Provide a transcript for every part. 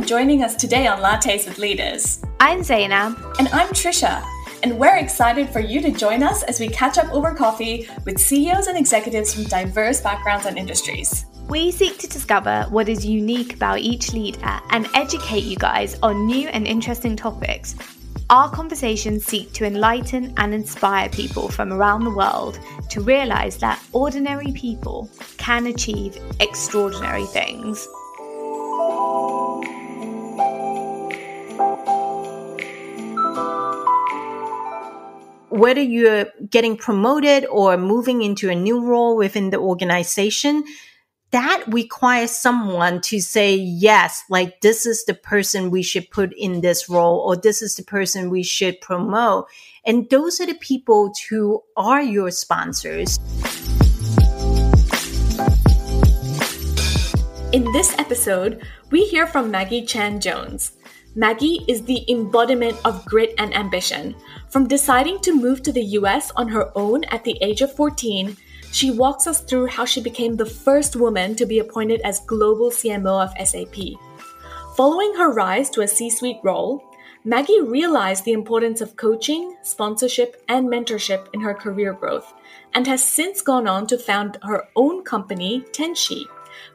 joining us today on Lattes with Leaders. I'm Zainab. And I'm Trisha. And we're excited for you to join us as we catch up over coffee with CEOs and executives from diverse backgrounds and industries. We seek to discover what is unique about each leader and educate you guys on new and interesting topics. Our conversations seek to enlighten and inspire people from around the world to realize that ordinary people can achieve extraordinary things. Whether you're getting promoted or moving into a new role within the organization, that requires someone to say, yes, like this is the person we should put in this role, or this is the person we should promote. And those are the people who are your sponsors. In this episode, we hear from Maggie Chan-Jones. Maggie is the embodiment of grit and ambition. From deciding to move to the US on her own at the age of 14, she walks us through how she became the first woman to be appointed as Global CMO of SAP. Following her rise to a C-suite role, Maggie realized the importance of coaching, sponsorship, and mentorship in her career growth, and has since gone on to found her own company, Tenshi,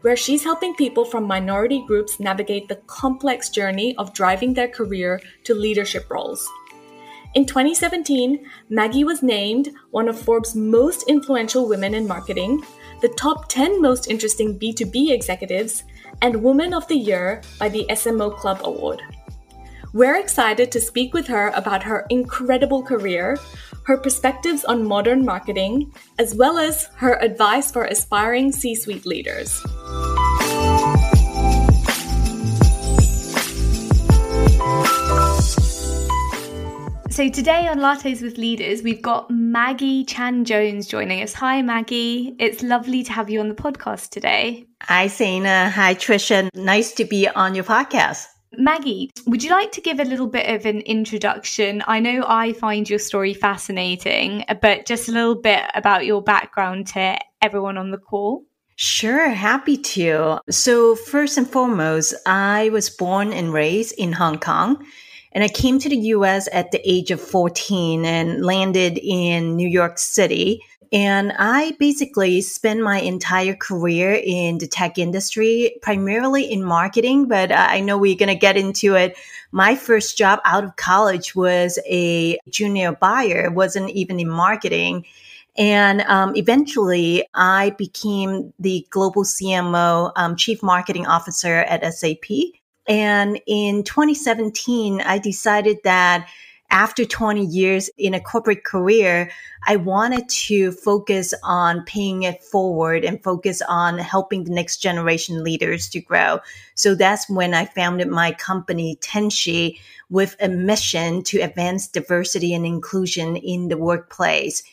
where she's helping people from minority groups navigate the complex journey of driving their career to leadership roles. In 2017, Maggie was named one of Forbes' most influential women in marketing, the top 10 most interesting B2B executives, and Woman of the Year by the SMO Club Award. We're excited to speak with her about her incredible career, her perspectives on modern marketing, as well as her advice for aspiring C-suite leaders. So today on Lattes with Leaders, we've got Maggie Chan-Jones joining us. Hi, Maggie. It's lovely to have you on the podcast today. Hi, Zaina. Hi, Trisha. Nice to be on your podcast. Maggie, would you like to give a little bit of an introduction? I know I find your story fascinating, but just a little bit about your background to everyone on the call. Sure, happy to. So first and foremost, I was born and raised in Hong Kong. And I came to the US at the age of 14 and landed in New York City. And I basically spent my entire career in the tech industry, primarily in marketing, but I know we're going to get into it. My first job out of college was a junior buyer. It wasn't even in marketing. And eventually, I became the global CMO, Chief Marketing Officer at SAP. And in 2017, I decided that after 20 years in a corporate career, I wanted to focus on paying it forward and focus on helping the next generation leaders to grow. So that's when I founded my company, Tenshi, with a mission to advance diversity and inclusion in the workplace.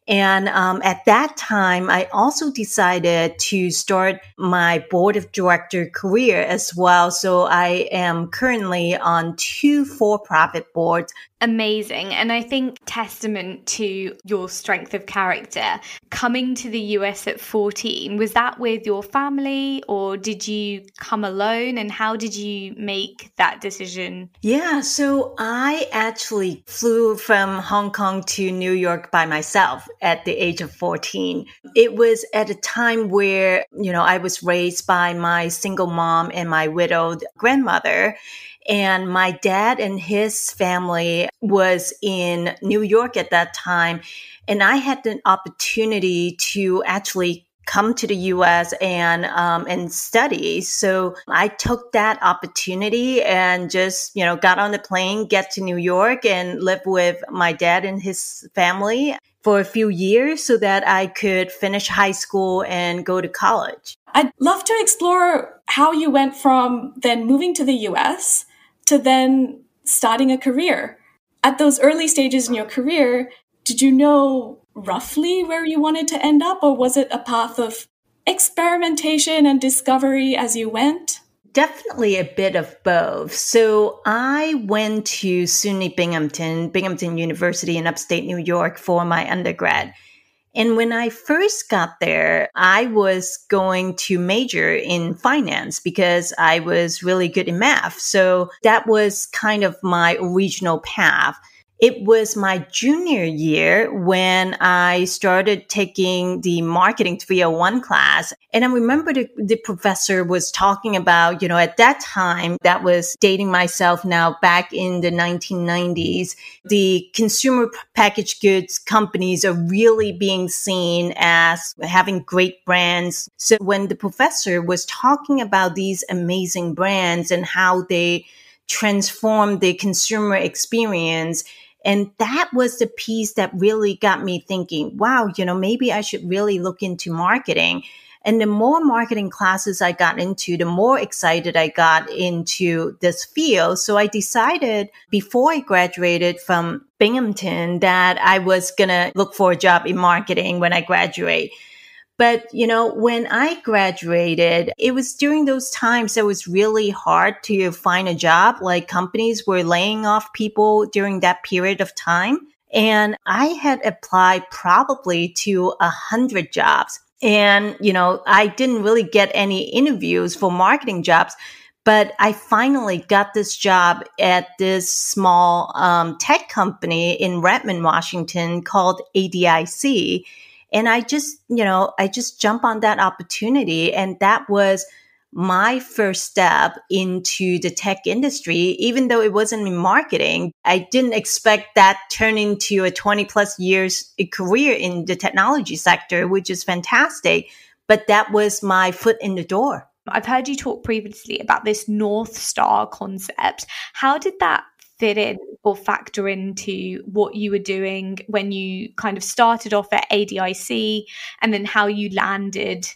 And at that time, I also decided to start my board of director career as well. So I am currently on 2 for-profit boards. Amazing. And I think testament to your strength of character. Coming to the US at 14, was that with your family or did you come alone? And how did you make that decision? Yeah, so I actually flew from Hong Kong to New York by myself at the age of 14. It was at a time where, I was raised by my single mom and my widowed grandmother. And my dad and his family was in New York at that time. And I had the opportunity to actually come to the US and study. So I took that opportunity and just, got on the plane, get to New York and live with my dad and his family for a few years so that I could finish high school and go to college. I'd love to explore how you went from then moving to the US to then starting a career. At those early stages in your career, did you know roughly where you wanted to end up, or was it a path of experimentation and discovery as you went? Definitely a bit of both. So I went to SUNY Binghamton University in upstate New York for my undergrad. And when I first got there, I was going to major in finance because I was really good in math. So that was kind of my original path. It was my junior year when I started taking the Marketing 301 class. And I remember the professor was talking about, at that time, that was dating myself now, back in the 1990s, the consumer packaged goods companies are really being seen as having great brands. So when the professor was talking about these amazing brands and how they transform the consumer experience, and that was the piece that really got me thinking, wow, maybe I should really look into marketing. And the more marketing classes I got into, the more excited I got into this field. So I decided before I graduated from Binghamton that I was going to look for a job in marketing when I graduate. But, when I graduated, it was during those times that it was really hard to find a job. Like, companies were laying off people during that period of time. And I had applied probably to 100 jobs. And, I didn't really get any interviews for marketing jobs. But I finally got this job at this small tech company in Redmond, Washington called ADIC. And I just jumped on that opportunity. And that was my first step into the tech industry. Even though it wasn't in marketing, I didn't expect that turn into a 20 plus years career in the technology sector, which is fantastic. But that was my foot in the door. I've heard you talk previously about this North Star concept. How did that fit in or factor into what you were doing when you kind of started off at ADIC, and then how you landed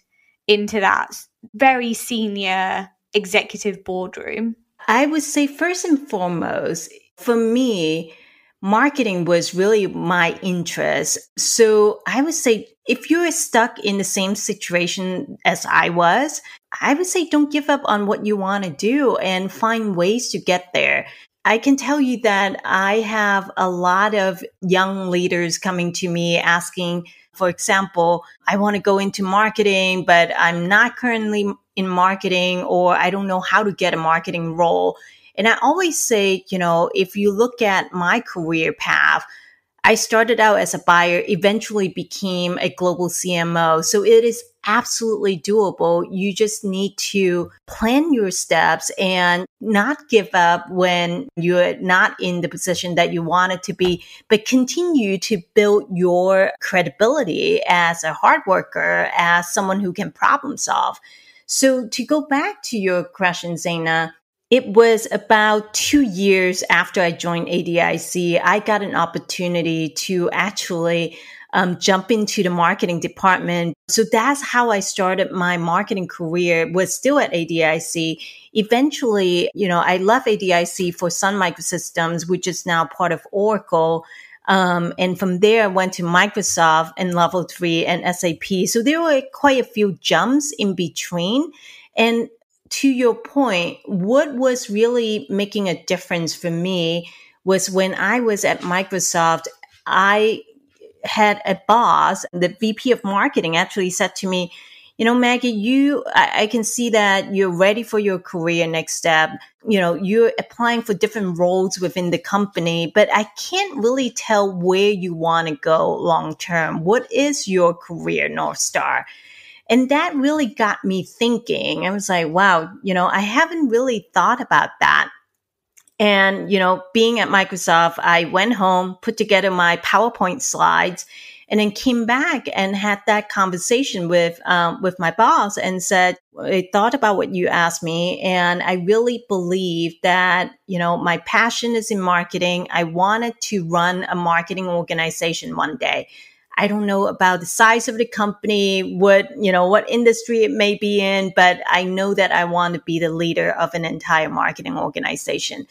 into that very senior executive boardroom? I would say first and foremost, for me, marketing was really my interest. So I would say if you're stuck in the same situation as I was, I would say don't give up on what you want to do and find ways to get there. I can tell you that I have a lot of young leaders coming to me asking, for example, I want to go into marketing, but I'm not currently in marketing, or I don't know how to get a marketing role. And I always say, if you look at my career path, I started out as a buyer, eventually became a global CMO. So it is absolutely doable. You just need to plan your steps and not give up when you're not in the position that you wanted to be, but continue to build your credibility as a hard worker, as someone who can problem solve. So to go back to your question, Zaina, it was about 2 years after I joined ADIC, I got an opportunity to actually jump into the marketing department. So that's how I started my marketing career, was still at ADIC. Eventually, I left ADIC for Sun Microsystems, which is now part of Oracle. And from there, I went to Microsoft and Level 3 and SAP. So there were quite a few jumps in between. And to your point, what was really making a difference for me was when I was at Microsoft, I had a boss, the VP of marketing actually said to me, Maggie, I can see that you're ready for your career next step. You're applying for different roles within the company, but I can't really tell where you want to go long term. What is your career North Star? And that really got me thinking. I was like, wow, I haven't really thought about that. And, being at Microsoft, I went home, put together my PowerPoint slides, and then came back and had that conversation with my boss and said, I thought about what you asked me. And I really believe that, my passion is in marketing. I wanted to run a marketing organization one day. I don't know about the size of the company, what industry it may be in, but I know that I want to be the leader of an entire marketing organization.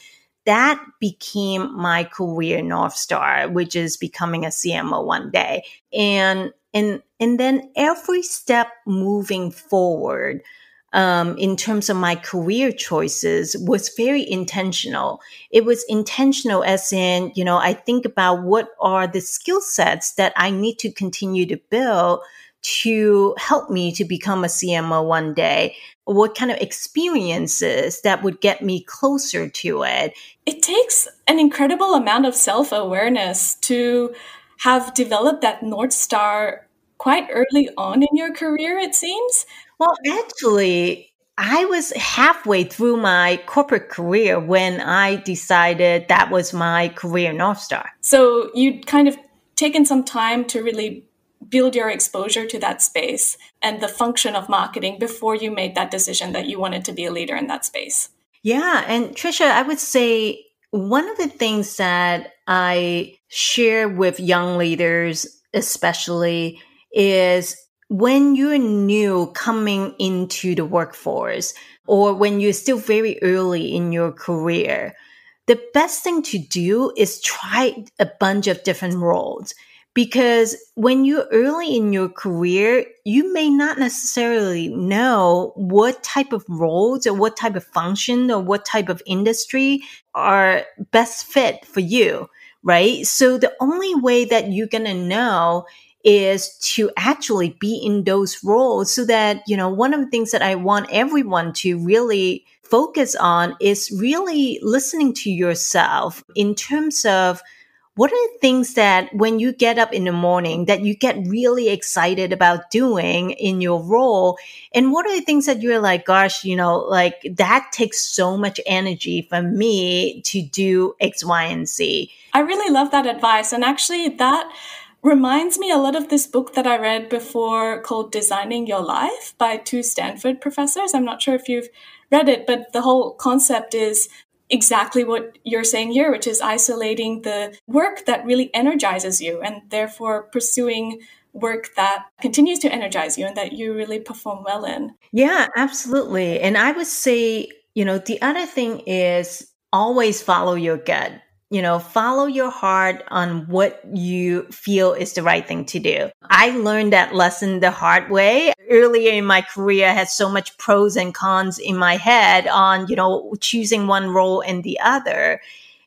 That became my career North Star, which is becoming a CMO one day. And then every step moving forward, in terms of my career choices was very intentional. It was intentional as in, I think about what are the skill sets that I need to continue to build to help me to become a CMO one day. What kind of experiences that would get me closer to it. It takes an incredible amount of self-awareness to have developed that North Star quite early on in your career, it seems. Well, actually, I was halfway through my corporate career when I decided that was my career North Star. So you'd kind of taken some time to really build your exposure to that space and the function of marketing before you made that decision that you wanted to be a leader in that space. Yeah. And Trisha, I would say one of the things that I share with young leaders, especially, is when you're new coming into the workforce or when you're still very early in your career, the best thing to do is try a bunch of different roles. Because when you're early in your career, you may not necessarily know what type of roles or what type of function or what type of industry are best fit for you, right? So the only way that you're going to know is to actually be in those roles so that, one of the things that I want everyone to really focus on is really listening to yourself in terms of what are the things that when you get up in the morning that you get really excited about doing in your role? And what are the things that you're like, gosh, that takes so much energy for me to do X, Y, and Z. I really love that advice. And actually that reminds me a lot of this book that I read before called Designing Your Life by two Stanford professors. I'm not sure if you've read it, but the whole concept is exactly what you're saying here, which is isolating the work that really energizes you and therefore pursuing work that continues to energize you and that you really perform well in. Yeah, absolutely. And I would say, the other thing is always follow your gut. Follow your heart on what you feel is the right thing to do. I learned that lesson the hard way. Earlier in my career, I had so much pros and cons in my head on, choosing one role and the other.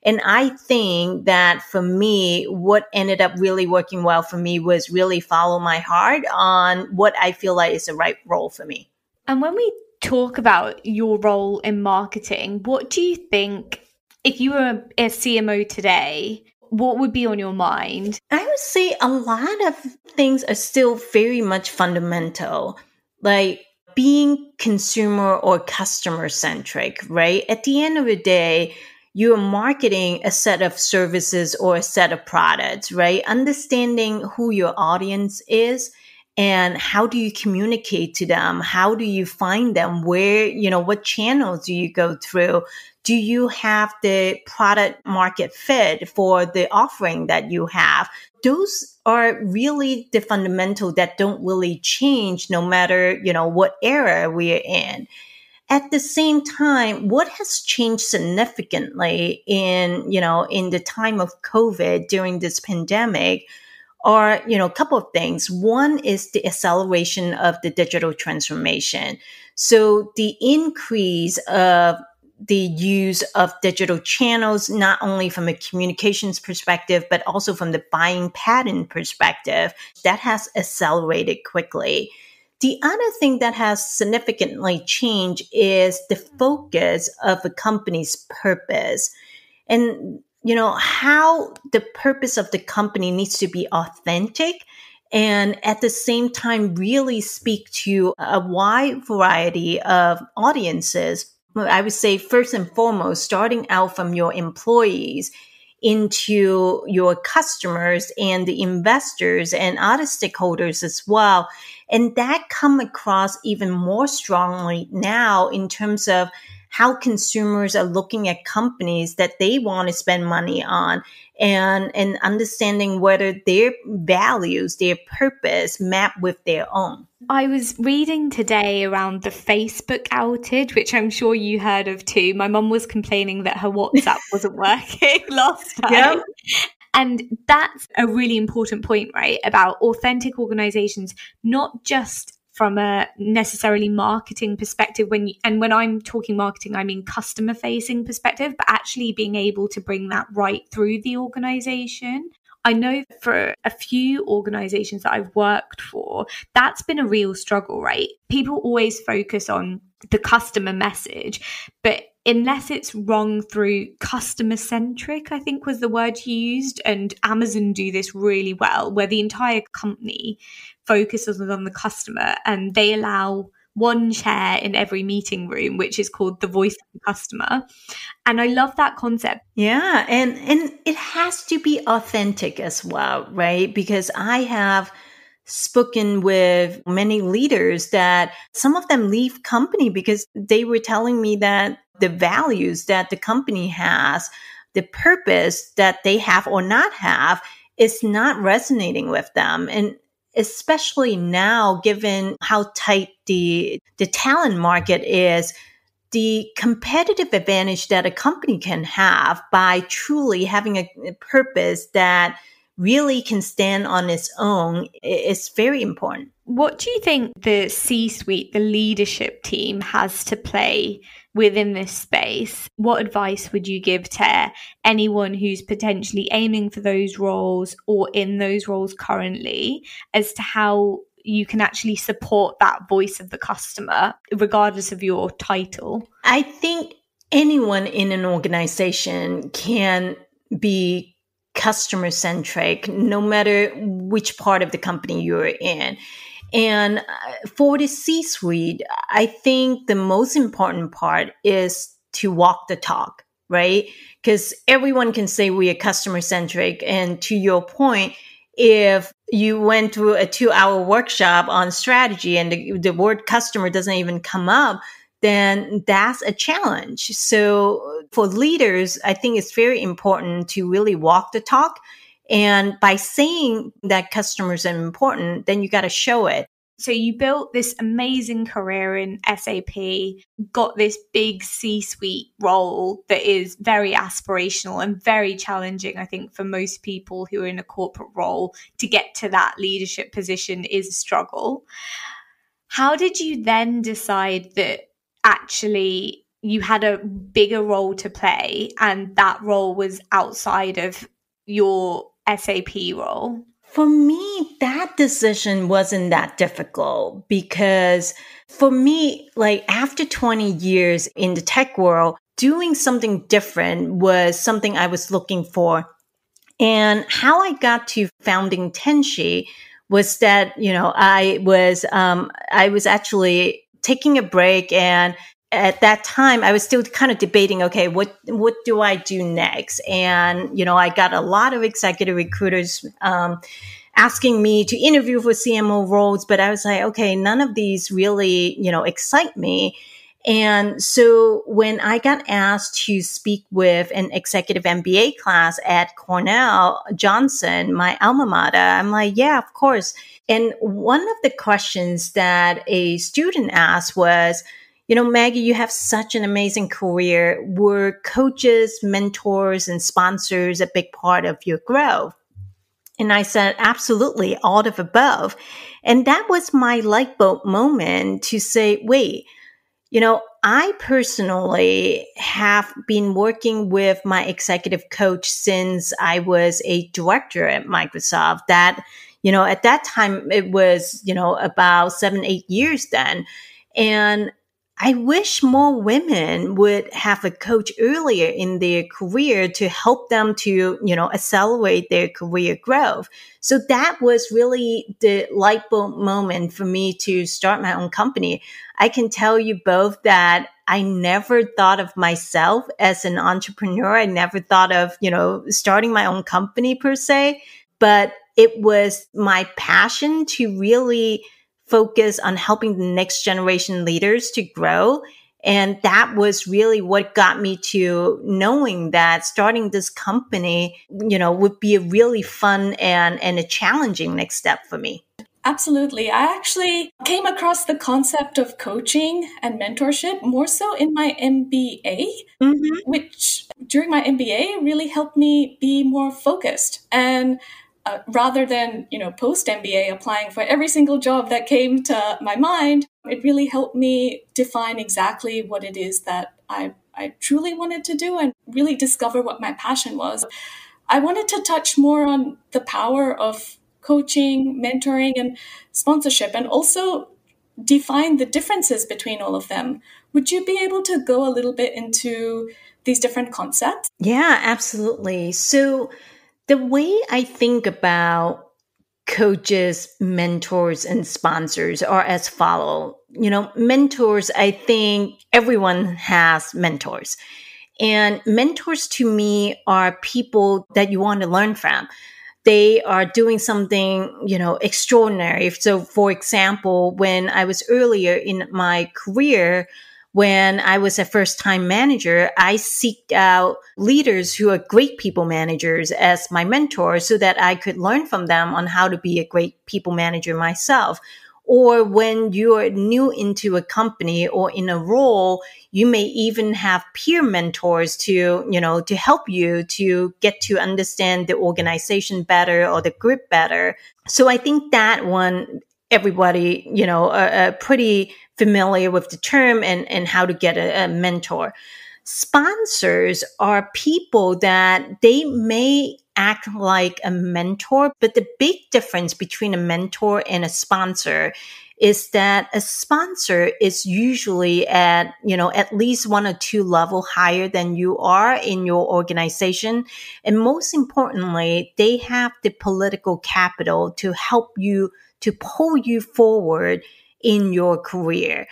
And I think that for me, what ended up really working well for me was really follow my heart on what I feel like is the right role for me. And when we talk about your role in marketing, what do you think, if you were a CMO today, what would be on your mind? I would say a lot of things are still very much fundamental, like being consumer or customer centric, right? At the end of the day, you're marketing a set of services or a set of products, right? Understanding who your audience is and how do you communicate to them? How do you find them? Where, what channels do you go through? Do you have the product market fit for the offering that you have? Those are really the fundamental that don't really change no matter, what era we're in. At the same time, what has changed significantly in the time of COVID during this pandemic are, a couple of things. One is the acceleration of the digital transformation. So the increase of the use of digital channels, not only from a communications perspective, but also from the buying pattern perspective, that has accelerated quickly. The other thing that has significantly changed is the focus of a company's purpose and, how the purpose of the company needs to be authentic and at the same time really speak to a wide variety of audiences. I would say first and foremost, starting out from your employees into your customers and the investors and other stakeholders as well. And that come across even more strongly now in terms of how consumers are looking at companies that they want to spend money on and understanding whether their values, their purpose map with their own. I was reading today around the Facebook outage, which I'm sure you heard of too. My mum was complaining that her WhatsApp wasn't working last time. Yep. And that's a really important point, right? About authentic organizations, not just from a necessarily marketing perspective. When I'm talking marketing, I mean customer facing perspective, but actually being able to bring that right through the organization. I know for a few organizations that I've worked for, that's been a real struggle, right? People always focus on the customer message, but unless it's rung through customer-centric, I think was the word you used, and Amazon do this really well, where the entire company focuses on the customer and they allow one chair in every meeting room, which is called the voice of the customer. And I love that concept. Yeah, and it has to be authentic as well, right? Because I have spoken with many leaders that some of them leave company because they were telling me that the values that the company has, the purpose that they have or not have, is not resonating with them. And especially now, given how tight the talent market is, the competitive advantage that a company can have by truly having a purpose that really can stand on its own is very important. What do you think the C-suite, the leadership team, has to play within this space? What advice would you give to anyone who's potentially aiming for those roles or in those roles currently as to how you can actually support that voice of the customer, regardless of your title? I think anyone in an organization can be customer centric, no matter which part of the company you're in. And for the C-suite, I think the most important part is to walk the talk, right? Because everyone can say we are customer centric. And to your point, if you went to a 2-hour workshop on strategy and the word customer doesn't even come up, then that's a challenge. So for leaders, I think it's very important to really walk the talk. And by saying that customers are important, then you got to show it. So you built this amazing career in SAP, got this big C-suite role that is very aspirational and very challenging. I think for most people who are in a corporate role, to get to that leadership position is a struggle. How did you then decide that actually you had a bigger role to play and that role was outside of your SAP role? For me, that decision wasn't that difficult because for me, like after 20 years in the tech world, doing something different was something I was looking for. And how I got to founding Tenshi was that, I was actually taking a break, and at that time I was still kind of debating, okay, what do I do next? And, I got a lot of executive recruiters, asking me to interview for CMO roles, but I was like, okay, none of these really, excite me. And so when I got asked to speak with an executive MBA class at Cornell Johnson, my alma mater, I'm like, yeah, of course. And one of the questions that a student asked was, Maggie, you have such an amazing career. Were coaches, mentors, and sponsors a big part of your growth? And I said, absolutely, all of the above. And that was my light bulb moment to say, wait, I personally have been working with my executive coach since I was a director at Microsoft. That, at that time, it was, about 7-8 years then. And I wish more women would have a coach earlier in their career to help them to, accelerate their career growth. So that was really the light bulb moment for me to start my own company. I can tell you both that I never thought of myself as an entrepreneur. I never thought of, starting my own company per se, but it was my passion to really focus on helping the next generation leaders to grow. And that was really what got me to knowing that starting this company, would be a really fun and a challenging next step for me. Absolutely. I actually came across the concept of coaching and mentorship more so in my MBA, which during my MBA really helped me be more focused. And rather than, post MBA applying for every single job that came to my mind, it really helped me define exactly what it is that I truly wanted to do and really discover what my passion was. I wanted to touch more on the power of coaching, mentoring, and sponsorship, and also define the differences between all of them. Would you be able to go a little bit into these different concepts? Yeah, absolutely. So the way I think about coaches, mentors, and sponsors are as follow. Mentors, I think everyone has mentors. And mentors to me are people that you want to learn from. They are doing something, extraordinary. So for example, when I was earlier in my career, when I was a first-time manager, I seeked out leaders who are great people managers as my mentors so that I could learn from them on how to be a great people manager myself. Or when you're new into a company or in a role, you may even have peer mentors to help you to get to understand the organization better or the group better. So I think that one, everybody, are pretty familiar with the term and how to get a mentor. Sponsors are people that they may act like a mentor, but the big difference between a mentor and a sponsor is that a sponsor is usually at least 1 or 2 level higher than you are in your organization. And most importantly, they have the political capital to help you, to pull you forward in your career,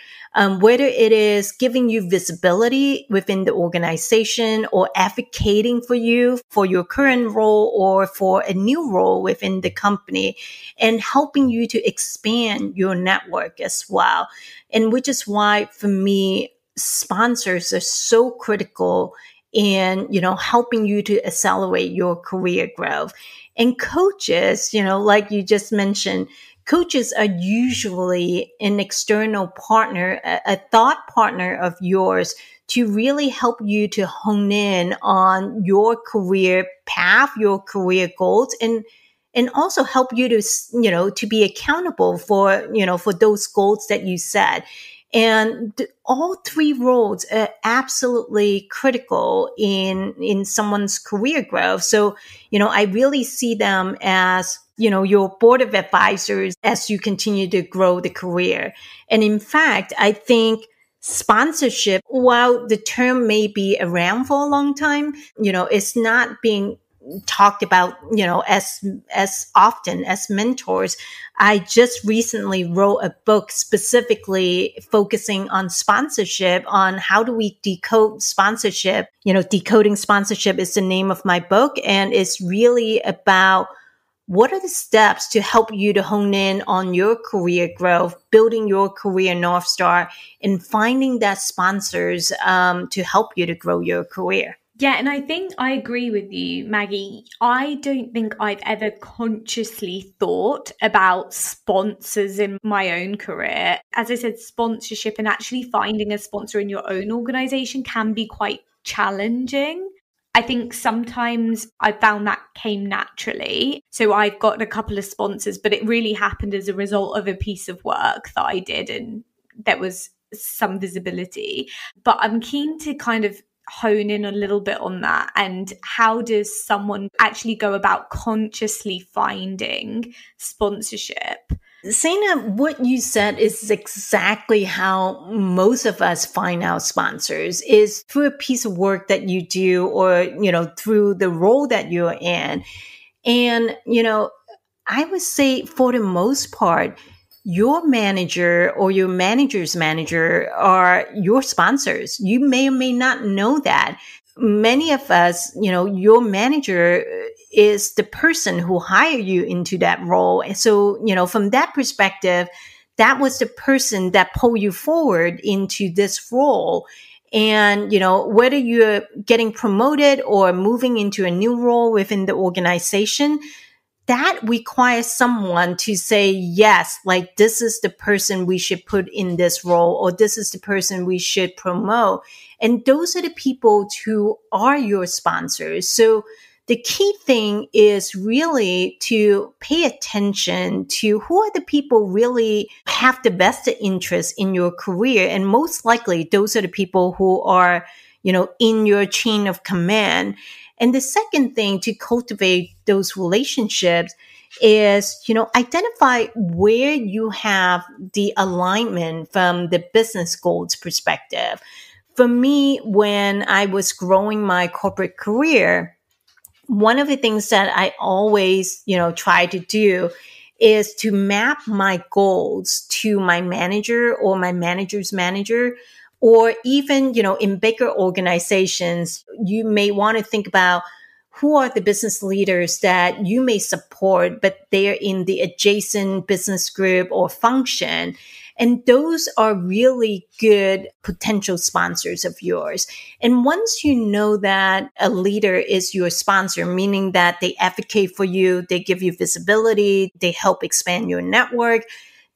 whether it is giving you visibility within the organization or advocating for you for your current role or for a new role within the company, and helping you to expand your network as well. And which is why, for me, sponsors are so critical in, helping you to accelerate your career growth. And coaches, like you just mentioned, coaches are usually an external partner, a thought partner of yours to really help you to hone in on your career path, your career goals, and also help you to be accountable for those goals that you set. And all 3 roles are absolutely critical in someone's career growth. So, I really see them as, your board of advisors as you continue to grow the career. And in fact, I think sponsorship, while the term may be around for a long time, it's not being talked about, as often as mentors. I just recently wrote a book specifically focusing on sponsorship, on how do we decode sponsorship. Decoding Sponsorship is the name of my book, and it's really about what are the steps to help you to hone in on your career growth, building your career North Star, and finding that sponsors to help you to grow your career. Yeah, and I think I agree with you, Maggie. I don't think I've ever consciously thought about sponsors in my own career. As I said, sponsorship and actually finding a sponsor in your own organization can be quite challenging. I think sometimes I found that came naturally. So I've got a couple of sponsors, but it really happened as a result of a piece of work that I did, and there was some visibility. But I'm keen to kind of hone in a little bit on that, and how does someone actually go about consciously finding sponsorship? Saina, what you said is exactly how most of us find our sponsors, is through a piece of work that you do, or, through the role that you're in. And, I would say for the most part, your manager or your manager's manager are your sponsors. You may or may not know that. Many of us, your manager is the person who hired you into that role. And so, from that perspective, that was the person that pulled you forward into this role. And, whether you're getting promoted or moving into a new role within the organization, that requires someone to say, yes, like this is the person we should put in this role, or this is the person we should promote. And those are the people who are your sponsors. So the key thing is really to pay attention to who are the people really have the vested interest in your career. And most likely those are the people who are, in your chain of command. And the second thing to cultivate those relationships is, identify where you have the alignment from the business goals perspective. For me, when I was growing my corporate career, one of the things that I always, try to do is to map my goals to my manager or my manager's manager, or even, in bigger organizations, you may want to think about who are the business leaders that you may support, but they're in the adjacent business group or function. And those are really good potential sponsors of yours. And once you know that a leader is your sponsor, meaning that they advocate for you, they give you visibility, they help expand your network,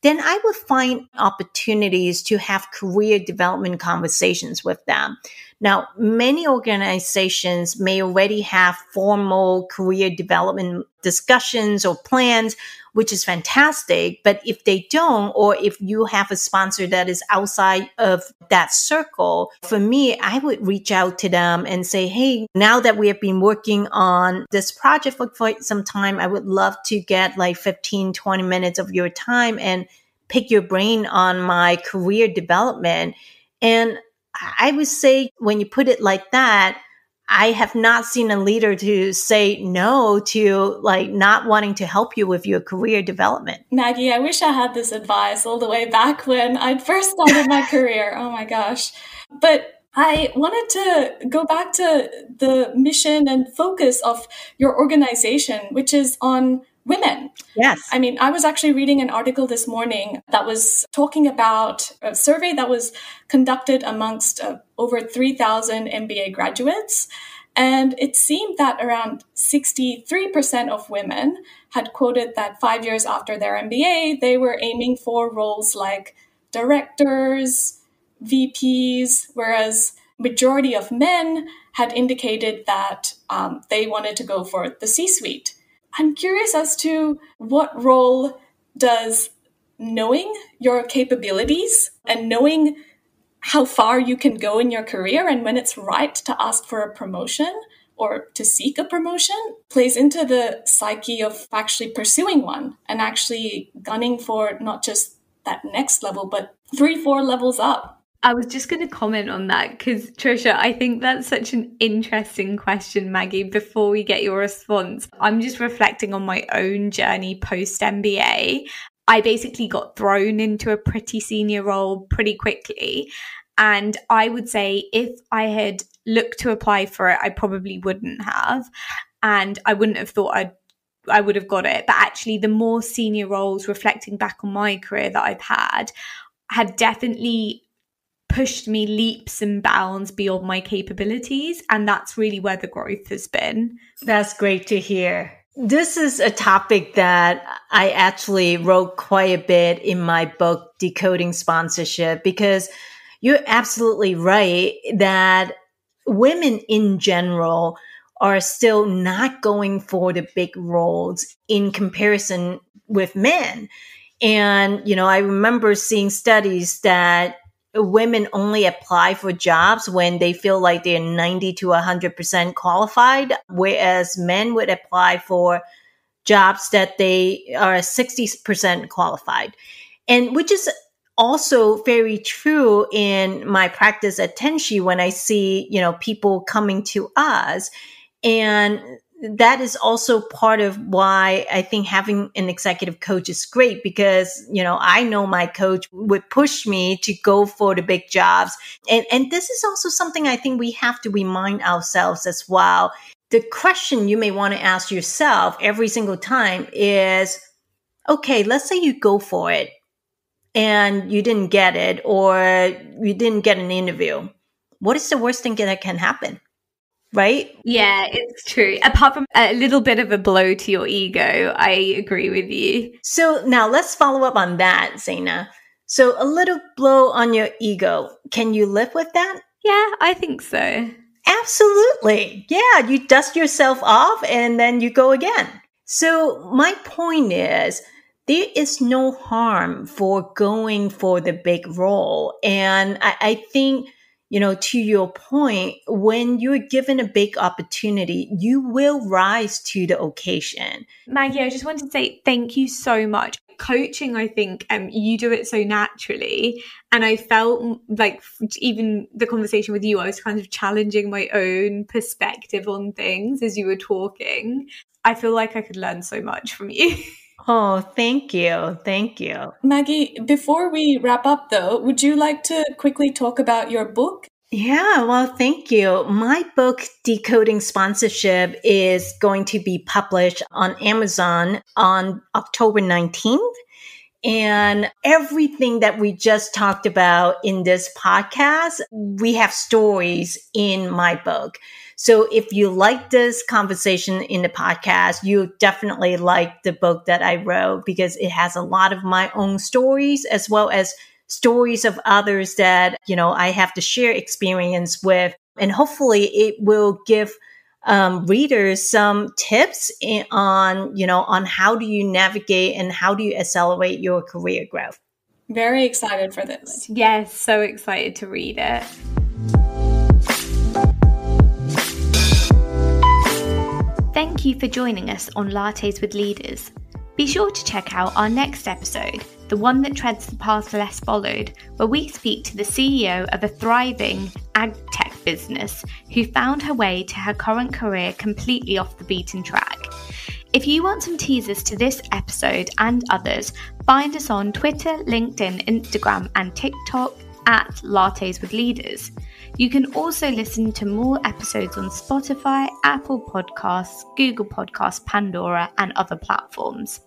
then I would find opportunities to have career development conversations with them. Now, many organizations may already have formal career development discussions or plans, which is fantastic. But if they don't, or if you have a sponsor that is outside of that circle, for me, I would reach out to them and say, hey, now that we have been working on this project for quite some time, I would love to get like 15, 20 minutes of your time and pick your brain on my career development. And I would say when you put it like that, I have not seen a leader to say no to like not wanting to help you with your career development. Maggie, I wish I had this advice all the way back when I'd first started my career. Oh my gosh. But I wanted to go back to the mission and focus of your organization, which is on women. Yes. I mean, I was actually reading an article this morning that was talking about a survey that was conducted amongst over 3,000 MBA graduates. And it seemed that around 63% of women had quoted that 5 years after their MBA, they were aiming for roles like directors, VPs, whereas majority of men had indicated that they wanted to go for the C-suite. I'm curious as to what role does knowing your capabilities and knowing how far you can go in your career and when it's right to ask for a promotion or to seek a promotion plays into the psyche of actually pursuing one and actually gunning for not just that next level, but 3-4 levels up. I was just going to comment on that because, Trisha, I think that's such an interesting question, Maggie. Before we get your response, I'm just reflecting on my own journey post-MBA. I basically got thrown into a pretty senior role pretty quickly. And I would say if I had looked to apply for it, I probably wouldn't have. And I wouldn't have thought I would have got it. But actually, the more senior roles, reflecting back on my career that I've had, have definitely pushed me leaps and bounds beyond my capabilities. And that's really where the growth has been. That's great to hear. This is a topic that I actually wrote quite a bit in my book, Decoding Sponsorship, because you're absolutely right that women in general are still not going for the big roles in comparison with men. And, I remember seeing studies that women only apply for jobs when they feel like they're 90 to 100% qualified, whereas men would apply for jobs that they are 60% qualified. And which is also very true in my practice at Tenshi when I see, people coming to us. And that is also part of why I think having an executive coach is great because, I know my coach would push me to go for the big jobs. And this is also something I think we have to remind ourselves as well. The question you may want to ask yourself every single time is, okay, let's say you go for it and you didn't get it or you didn't get an interview. What is the worst thing that can happen? Right? Yeah, it's true. Apart from a little bit of a blow to your ego, I agree with you. So now let's follow up on that, Zaina. So a little blow on your ego. Can you live with that? Yeah, I think so. Absolutely. Yeah, you dust yourself off and then you go again. So my point is, there is no harm for going for the big role. And I think, to your point, when you're given a big opportunity, you will rise to the occasion. Maggie, I just wanted to say thank you so much. Coaching, I think you do it so naturally. And I felt like even the conversation with you, I was kind of challenging my own perspective on things as you were talking. I feel like I could learn so much from you. Oh, thank you. Thank you. Maggie, before we wrap up though, would you like to quickly talk about your book? Yeah, well, thank you. My book, Decoding Sponsorship, is going to be published on Amazon on October 19th. And everything that we just talked about in this podcast, we have stories in my book. So if you like this conversation in the podcast, you definitely like the book that I wrote because it has a lot of my own stories as well as stories of others that, I have to share experience with. And hopefully it will give readers some tips on how do you navigate and how do you accelerate your career growth. Very excited for this. Yes, so excited to read it. Thank you for joining us on Lattes with Leaders. Be sure to check out our next episode, the one that treads the path less followed, where we speak to the CEO of a thriving ag tech business who found her way to her current career completely off the beaten track. If you want some teasers to this episode and others, find us on Twitter, LinkedIn, Instagram, and TikTok at Lattes with Leaders. You can also listen to more episodes on Spotify, Apple Podcasts, Google Podcasts, Pandora, and other platforms.